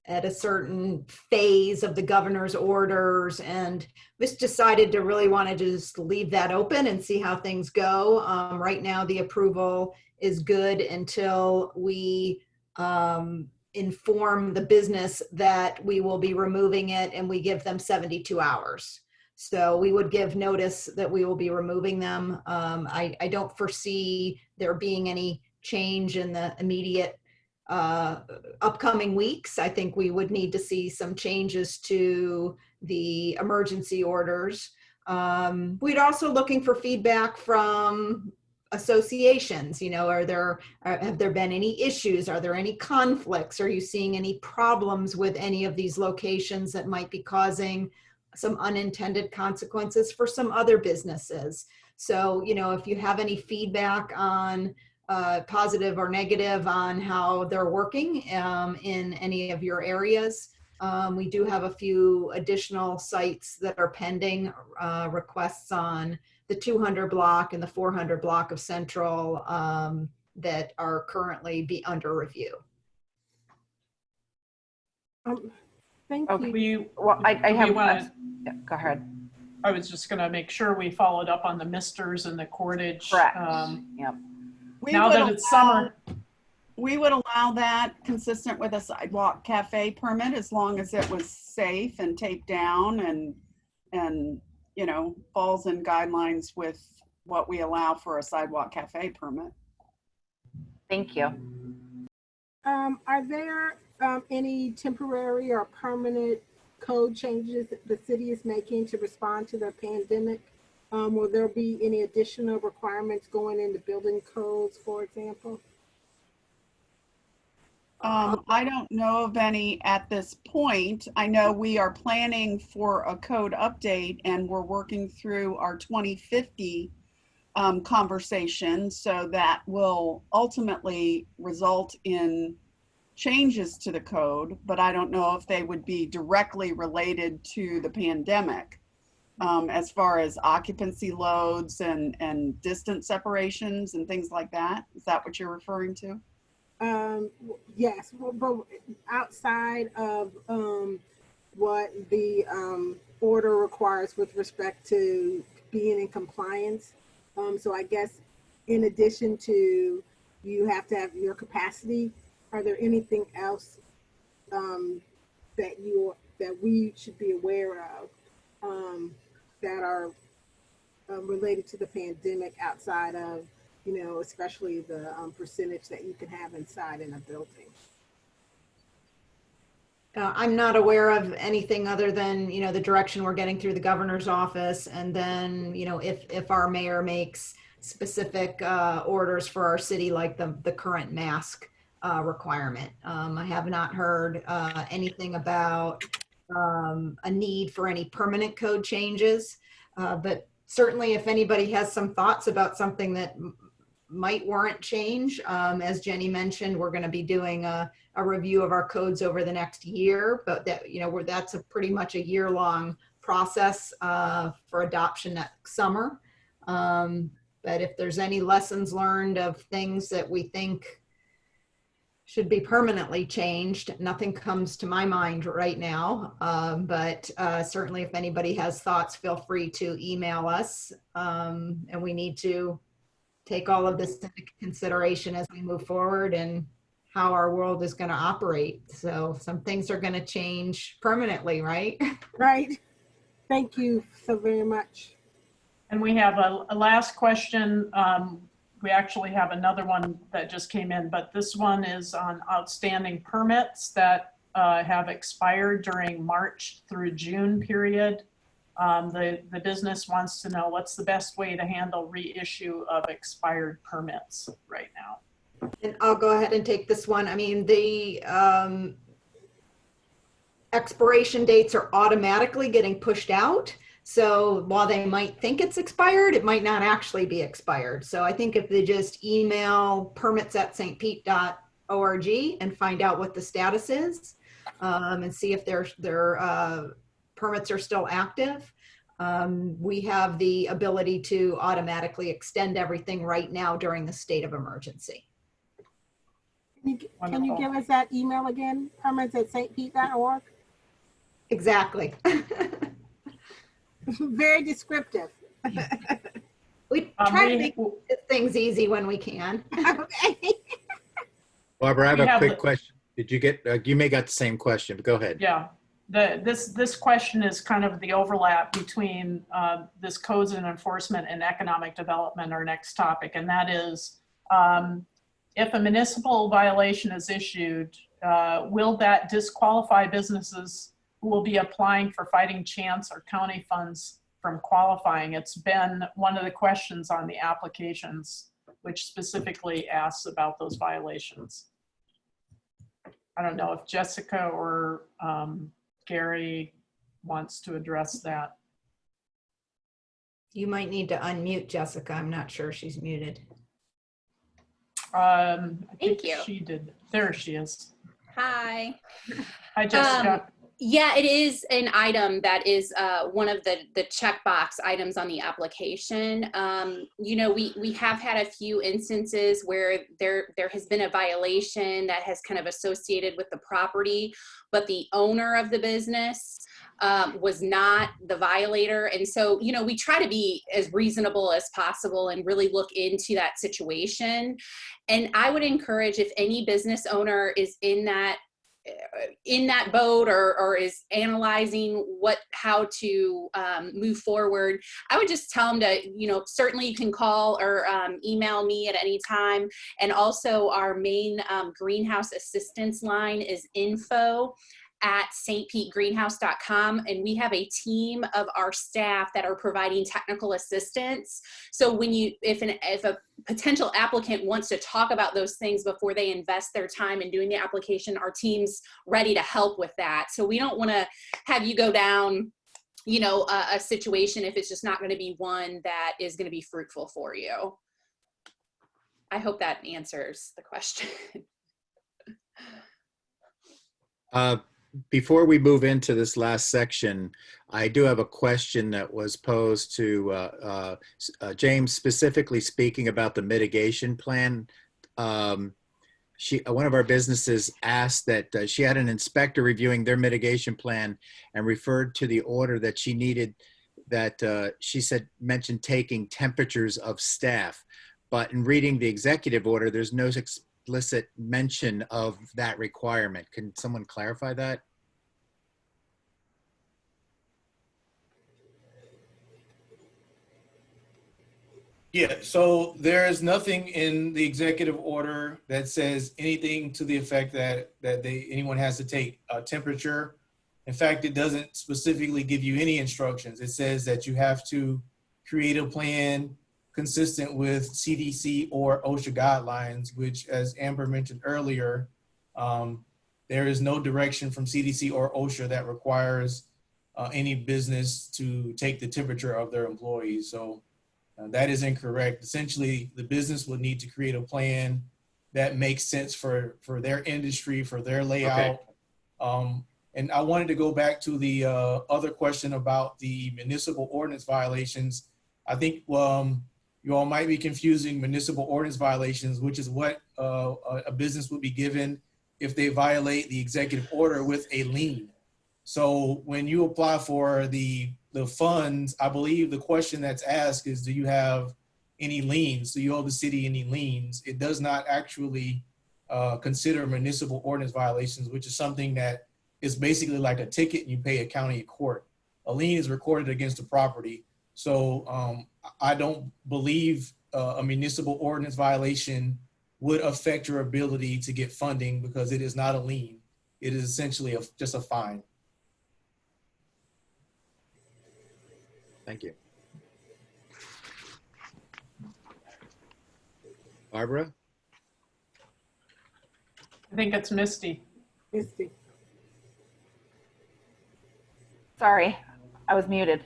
[SPEAKER 8] at a certain phase of the governor's orders? And we decided to really want to just leave that open and see how things go. Right now, the approval is good until we inform the business that we will be removing it, and we give them 72 hours. So we would give notice that we will be removing them. I don't foresee there being any change in the immediate upcoming weeks. I think we would need to see some changes to the emergency orders. We'd also looking for feedback from associations. You know, have there been any issues? Are there any conflicts? Are you seeing any problems with any of these locations that might be causing some unintended consequences for some other businesses? So, you know, if you have any feedback on positive or negative on how they're working in any of your areas. We do have a few additional sites that are pending requests on the 200 block and the 400 block of Central that are currently under review.
[SPEAKER 5] Thank
[SPEAKER 4] Okay.
[SPEAKER 5] you.
[SPEAKER 4] Well, I have, yeah, go ahead.
[SPEAKER 1] I was just going to make sure we followed up on the misters and the cordage.
[SPEAKER 4] Correct. Yep.
[SPEAKER 1] Now that it's summer.
[SPEAKER 7] We would allow that consistent with a sidewalk cafe permit as long as it was safe and taped down and you know, falls in guidelines with what we allow for a sidewalk cafe permit.
[SPEAKER 4] Thank you.
[SPEAKER 5] Are there any temporary or permanent code changes that the city is making to respond to the pandemic? Will there be any additional requirements going into building codes, for example?
[SPEAKER 7] I don't know of any at this point. I know we are planning for a code update and we're working through our 2050 conversation, so that will ultimately result in changes to the code, but I don't know if they would be directly related to the pandemic as far as occupancy loads and distance separations and things like that. Is that what you're referring to?
[SPEAKER 5] Yes, but outside of what the order requires with respect to being in compliance. So I guess in addition to you have to have your capacity, are there anything else that we should be aware of that are related to the pandemic outside of, you know, especially the percentage that you can have inside in a building?
[SPEAKER 8] I'm not aware of anything other than, you know, the direction we're getting through the governor's office. And then, you know, if our mayor makes specific orders for our city, like the current mask requirement. I have not heard anything about a need for any permanent code changes, but certainly if anybody has some thoughts about something that might warrant change, as Jenny mentioned, we're going to be doing a review of our codes over the next year, but that, you know, that's a pretty much a year-long process for adoption next summer. But if there's any lessons learned of things that we think should be permanently changed, nothing comes to my mind right now. But certainly if anybody has thoughts, feel free to email us. And we need to take all of this into consideration as we move forward and how our world is going to operate. So some things are going to change permanently, right?
[SPEAKER 5] Right. Thank you so very much.
[SPEAKER 1] And we have a last question. We actually have another one that just came in, but this one is on outstanding permits that have expired during March through June period. The business wants to know what's the best way to handle reissue of expired permits right now.
[SPEAKER 8] And I'll go ahead and take this one. I mean, the expiration dates are automatically getting pushed out. So while they might think it's expired, it might not actually be expired. So I think if they just email permits@stpete.org and find out what the status is and see if their permits are still active, we have the ability to automatically extend everything right now during the state of emergency.
[SPEAKER 5] Can you give us that email again? Permits@stpete.org?
[SPEAKER 8] Exactly.
[SPEAKER 5] Very descriptive.
[SPEAKER 8] We try to make things easy when we can.
[SPEAKER 5] Okay.
[SPEAKER 3] Barbara, I have a quick question. Did you get, you may got the same question, but go ahead.
[SPEAKER 1] Yeah, this question is kind of the overlap between this codes and enforcement and economic development, our next topic. And that is, if a municipal violation is issued, will that disqualify businesses who will be applying for fighting chance or county funds from qualifying. It's been one of the questions on the applications, which specifically asks about those violations. I don't know if Jessica or Gary wants to address that.
[SPEAKER 8] You might need to unmute Jessica. I'm not sure she's muted.
[SPEAKER 1] I
[SPEAKER 9] Thank
[SPEAKER 1] think
[SPEAKER 9] you.
[SPEAKER 1] she did. There she is.
[SPEAKER 9] Hi.
[SPEAKER 1] Hi, Jessica.
[SPEAKER 9] Yeah, it is an item that is one of the checkbox items on the application. You know, we have had a few instances where there has been a violation that has kind of associated with the property, but the owner of the business was not the violator. And so, you know, we try to be as reasonable as possible and really look into that situation. And I would encourage, if any business owner is in that boat or is analyzing how to move forward, I would just tell them to, you know, certainly you can call or email me at any time. And also our main greenhouse assistance line is info@stpetegreenhouse.com, and we have a team of our staff that are providing technical assistance. So when if a potential applicant wants to talk about those things before they invest their time in doing the application, our team's ready to help with that. So we don't want to have you go down, you know, a situation if it's just not going to be one that is going to be fruitful for you. I hope that answers the question.
[SPEAKER 3] Before we move into this last section, I do have a question that was posed to James, specifically speaking about the mitigation plan. One of our businesses asked that she had an inspector reviewing their mitigation plan and referred to the order that she needed, that she said mentioned taking temperatures of staff. But in reading the executive order, there's no explicit mention of that requirement. Can someone clarify that?
[SPEAKER 6] Yeah, so there is nothing in the executive order that says anything to the effect that anyone has to take a temperature. In fact, it doesn't specifically give you any instructions. It says that you have to create a plan consistent with CDC or OSHA guidelines, which, as Amber mentioned earlier, there is no direction from CDC or OSHA that requires any business to take the temperature of their employees. So that is incorrect. Essentially, the business would need to create a plan that makes sense for their industry, for their layout. Okay. And I wanted to go back to the other question about the municipal ordinance violations. I think you all might be confusing municipal ordinance violations, which is what a business would be given if they violate the executive order, with a lien. So when you apply for the funds, I believe the question that's asked is, do you have any liens? Do you owe the city any liens? It does not actually consider municipal ordinance violations, which is something that is basically like a ticket and you pay a county court. A lien is recorded against the property. So I don't believe a municipal ordinance violation would affect your ability to get funding, because it is not a lien. It is essentially just a fine.
[SPEAKER 3] Thank you. Barbara?
[SPEAKER 1] I think it's Misty.
[SPEAKER 5] Misty.
[SPEAKER 4] Sorry, I was muted.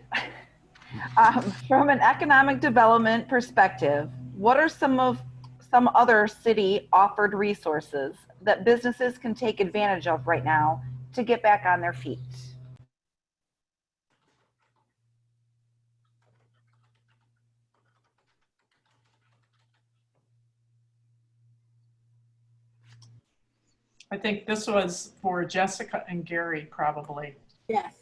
[SPEAKER 4] From an economic development perspective, what are some other city offered resources that businesses can take advantage of right now to get back on their feet?
[SPEAKER 1] I think this was for Jessica and Gary, probably.
[SPEAKER 5] Yes.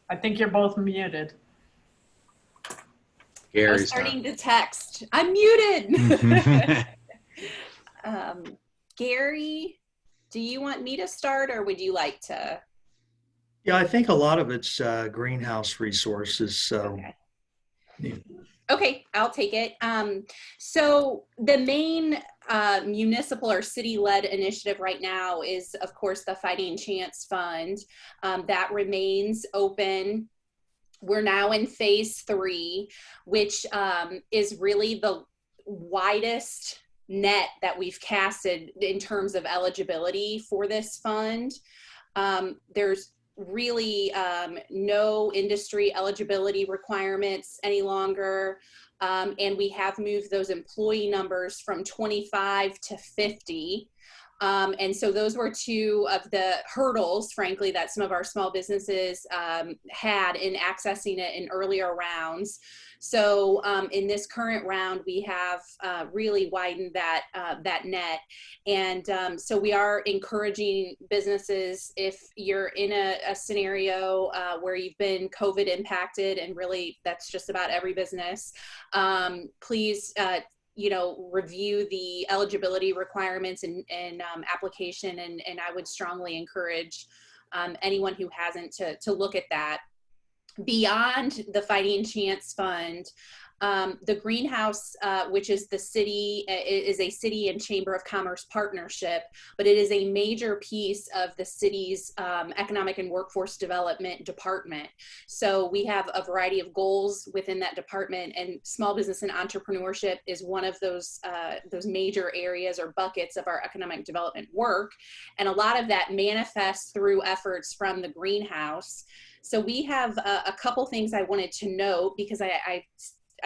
[SPEAKER 1] I think you're both muted.
[SPEAKER 3] Gary's
[SPEAKER 9] I'm starting to text. I'm muted. Gary, do you want me to start, or would you like to?
[SPEAKER 10] Yeah, I think a lot of it's greenhouse resources. So,
[SPEAKER 9] Okay.
[SPEAKER 10] Yeah.
[SPEAKER 9] Okay, I'll take it. So the main municipal or city-led initiative right now is, of course, the Fighting Chance Fund. That remains open We're now in phase 3, which is really the widest net that we've casted in terms of eligibility for this fund. There's really no industry eligibility requirements any longer. And we have moved those employee numbers from 25 to 50. And so those were 2 of the hurdles, frankly, that some of our small businesses had in accessing it in earlier rounds. So in this current round, we have really widened that, that net. And so we are encouraging businesses, if you're in a scenario where you've been COVID impacted, and really that's just about every business, please review the eligibility requirements and application, and I would strongly encourage anyone who hasn't to look at that. Beyond the Fighting Chance Fund, the greenhouse, which is the city, is a city and Chamber of Commerce partnership, but it is a major piece of the city's economic and workforce development department. So we have a variety of goals within that department, and small business and entrepreneurship is one of those major areas or buckets of our economic development work. And a lot of that manifests through efforts from the greenhouse. So we have a couple things I wanted to note, because I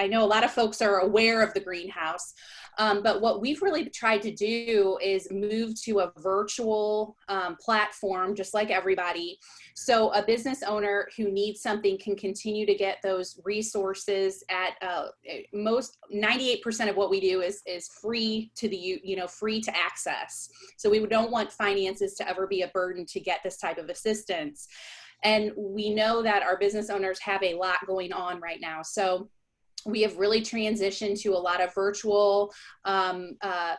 [SPEAKER 9] know a lot of folks are aware of the greenhouse, but what we've really tried to do is move to a virtual platform, just like everybody. So a business owner who needs something can continue to get those resources at most 98% of what we do is free to free to access. So we don't want finances to ever be a burden to get this type of assistance. And we know that our business owners have a lot going on right now. So we have really transitioned to a lot of virtual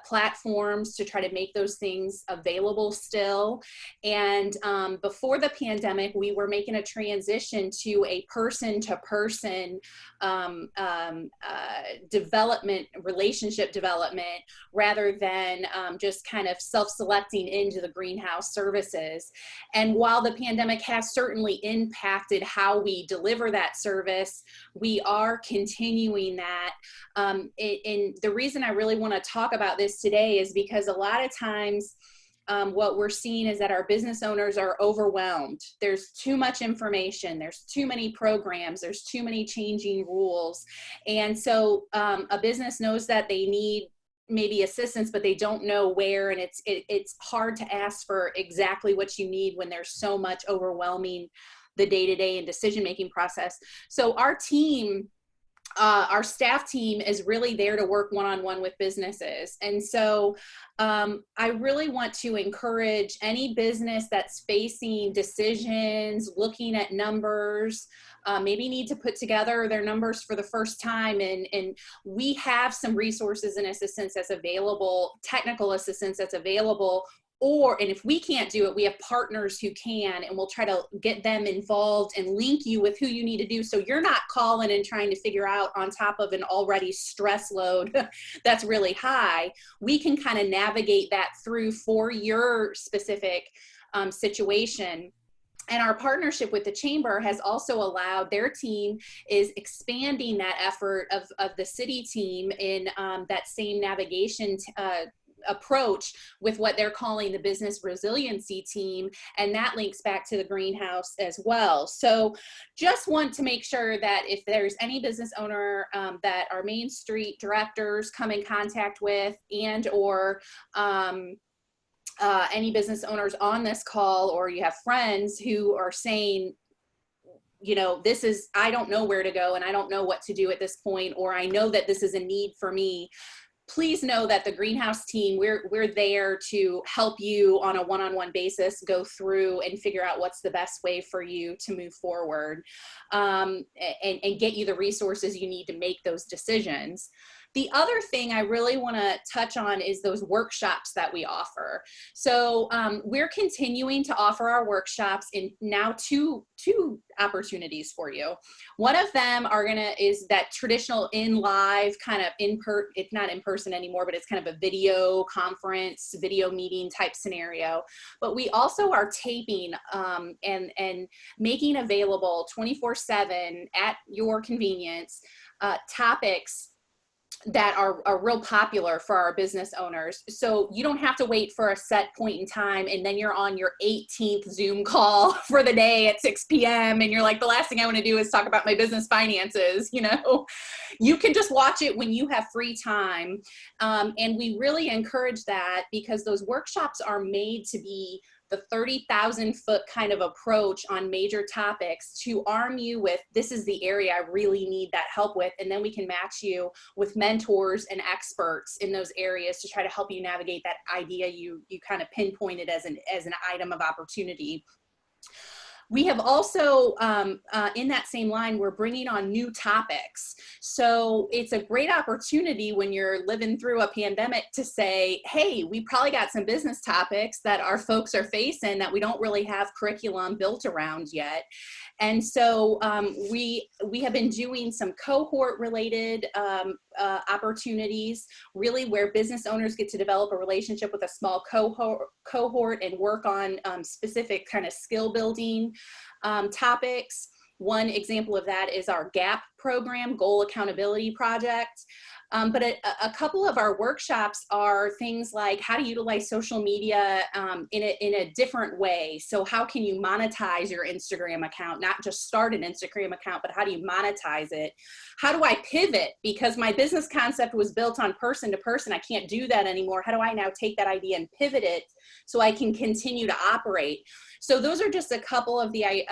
[SPEAKER 9] platforms to try to make those things available still. And before the pandemic, we were making a transition to a person-to-person relationship development, rather than just kind of self-selecting into the greenhouse services. And while the pandemic has certainly impacted how we deliver that service, we are continuing that. And the reason I really want to talk about this today is because a lot of times what we're seeing is that our business owners are overwhelmed. There's too much information. There's too many programs. There's too many changing rules. And so a business knows that they need maybe assistance, but they don't know where, and it's hard to ask for exactly what you need when there's so much overwhelming the day-to-day and decision-making process. So our team, our staff team, is really there to work one-on-one with businesses. And so I really want to encourage any business that's facing decisions, looking at numbers, maybe need to put together their numbers for the first time. And we have some resources and assistance that's available, technical assistance that's available. And if we can't do it, we have partners who can, and we'll try to get them involved and link you with who you need to do, so you're not calling and trying to figure out on top of an already stress load that's really high. We can kind of navigate that through for your specific situation. And our partnership with the Chamber has also allowed, their team is expanding that effort of the city team in that same navigation approach with what they're calling the business resiliency team, and that links back to the greenhouse as well. So just want to make sure that if there's any business owner that our Main Street directors come in contact with, and or any business owners on this call, or you have friends who are saying, I don't know where to go and I don't know what to do at this point, or I know that this is a need for me, please know that the greenhouse team, we're there to help you on a one-on-one basis go through and figure out what's the best way for you to move forward, and get you the resources you need to make those decisions. The other thing I really want to touch on is those workshops that we offer. So we're continuing to offer our workshops in now two opportunities for you. One of them is that traditional in live kind of it's not in person anymore, but it's kind of a video conference, video meeting type scenario. But we also are taping and making available 24/7 at your convenience topics that are real popular for our business owners. So you don't have to wait for a set point in time and then you're on your 18th Zoom call for the day at 6 p.m. and you're like, the last thing I want to do is talk about my business finances. You can just watch it when you have free time. And we really encourage that because those workshops are made to be the 30,000-foot kind of approach on major topics to arm you with, this is the area I really need that help with, and then we can match you with mentors and experts in those areas to try to help you navigate that idea you kind of pinpointed as an item of opportunity. We have also, in that same line, we're bringing on new topics. So it's a great opportunity when you're living through a pandemic to say, hey, we probably got some business topics that our folks are facing that we don't really have curriculum built around yet. And so we have been doing some cohort related opportunities, really where business owners get to develop a relationship with a small cohort and work on specific kind of skill building topics. One example of that is our GAP program, Goal Accountability Project. But a couple of our workshops are things like how to utilize social media in a different way. So how can you monetize your Instagram account, not just start an Instagram account, but how do you monetize it? How do I pivot? Because my business concept was built on person to person. I can't do that anymore. How do I now take that idea and pivot it so I can continue to operate? So those are just a couple of the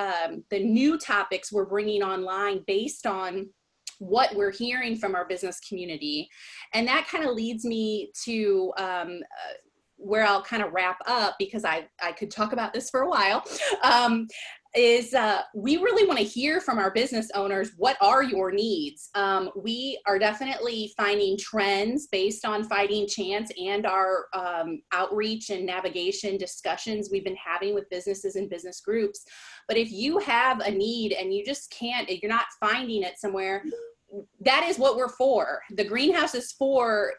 [SPEAKER 9] new topics we're bringing online based on what we're hearing from our business community. And that kind of leads me to where I'll kind of wrap up, because I could talk about this for a while, we really want to hear from our business owners. What are your needs? We are definitely finding trends based on Fighting Chance and our outreach and navigation discussions we've been having with businesses and business groups. But if you have a need and you just can't, you're not finding it somewhere, that is what we're for. The greenhouse is your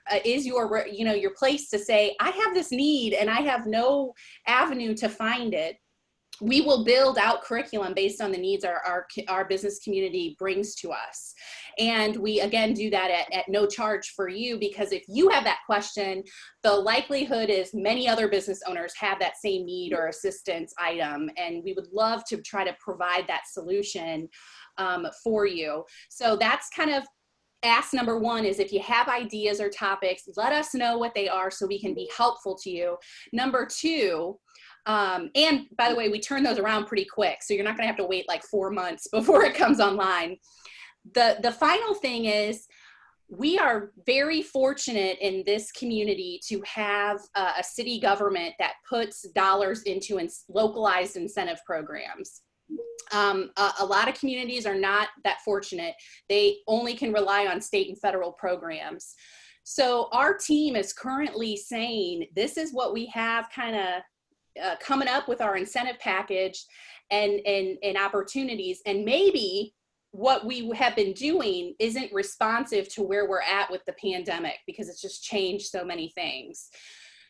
[SPEAKER 9] place to say, I have this need and I have no avenue to find it. We will build out curriculum based on the needs our business community brings to us. And we, again, do that at no charge for you, because if you have that question, the likelihood is many other business owners have that same need or assistance item. And we would love to try to provide that solution for you. So that's kind of ask number one, is if you have ideas or topics, let us know what they are so we can be helpful to you. Number two, and by the way, we turn those around pretty quick, so you're not going to have to wait like 4 months before it comes online. The final thing is, we are very fortunate in this community to have a city government that puts dollars into localized incentive programs. A lot of communities are not that fortunate. They only can rely on state and federal programs. So our team is currently saying, this is what we have kind of coming up with our incentive package and opportunities. And maybe what we have been doing isn't responsive to where we're at with the pandemic, because it's just changed so many things.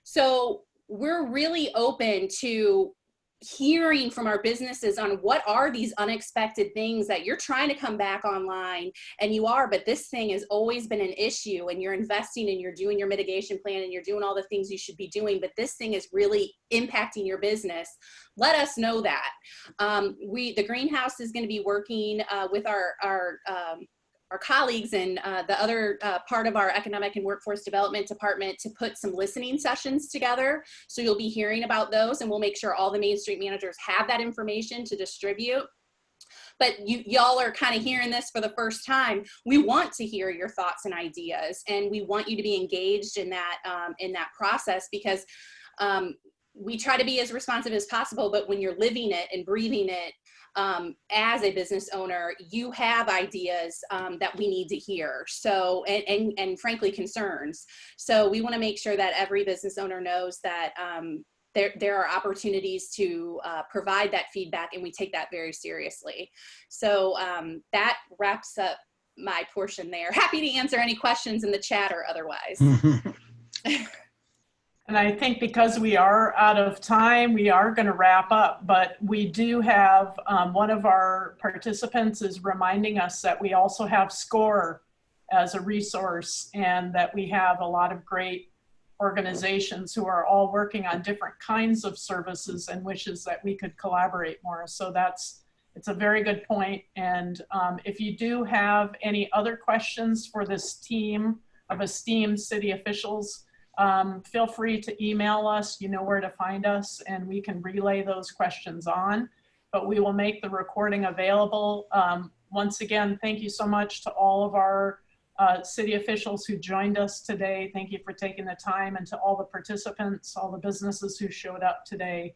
[SPEAKER 9] So we're really open to hearing from our businesses on what are these unexpected things that you're trying to come back online, and you are, but this thing has always been an issue, and you're investing and you're doing your mitigation plan and you're doing all the things you should be doing, but this thing is really impacting your business. Let us know that. The greenhouse is going to be working with our colleagues and the other part of our economic and workforce development department to put some listening sessions together. So you'll be hearing about those, and we'll make sure all the Main Street managers have that information to distribute. But y'all are kind of hearing this for the first time. We want to hear your thoughts and ideas, and we want you to be engaged in that process, because we try to be as responsive as possible, but when you're living it and breathing it, as a business owner, you have ideas that we need to hear. So, and frankly, concerns. So we want to make sure that every business owner knows that there are opportunities to provide that feedback, and we take that very seriously. So that wraps up my portion there. Happy to answer any questions in the chat or otherwise.
[SPEAKER 1] And I think because we are out of time, we are going to wrap up, but we do have one of our participants is reminding us that we also have SCORE as a resource, and that we have a lot of great organizations who are all working on different kinds of services and wishes that we could collaborate more. So it's a very good point. And if you do have any other questions for this team of esteemed city officials, feel free to email us. You know where to find us, and we can relay those questions on. But we will make the recording available. Once again, thank you so much to all of our city officials who joined us today. Thank you for taking the time, and to all the participants, all the businesses who showed up today.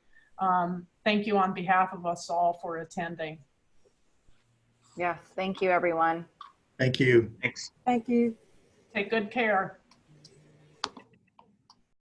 [SPEAKER 1] Thank you on behalf of us all for attending.
[SPEAKER 4] Yes, thank you, everyone.
[SPEAKER 10] Thank you.
[SPEAKER 3] Thanks.
[SPEAKER 5] Thank you.
[SPEAKER 1] Take good care.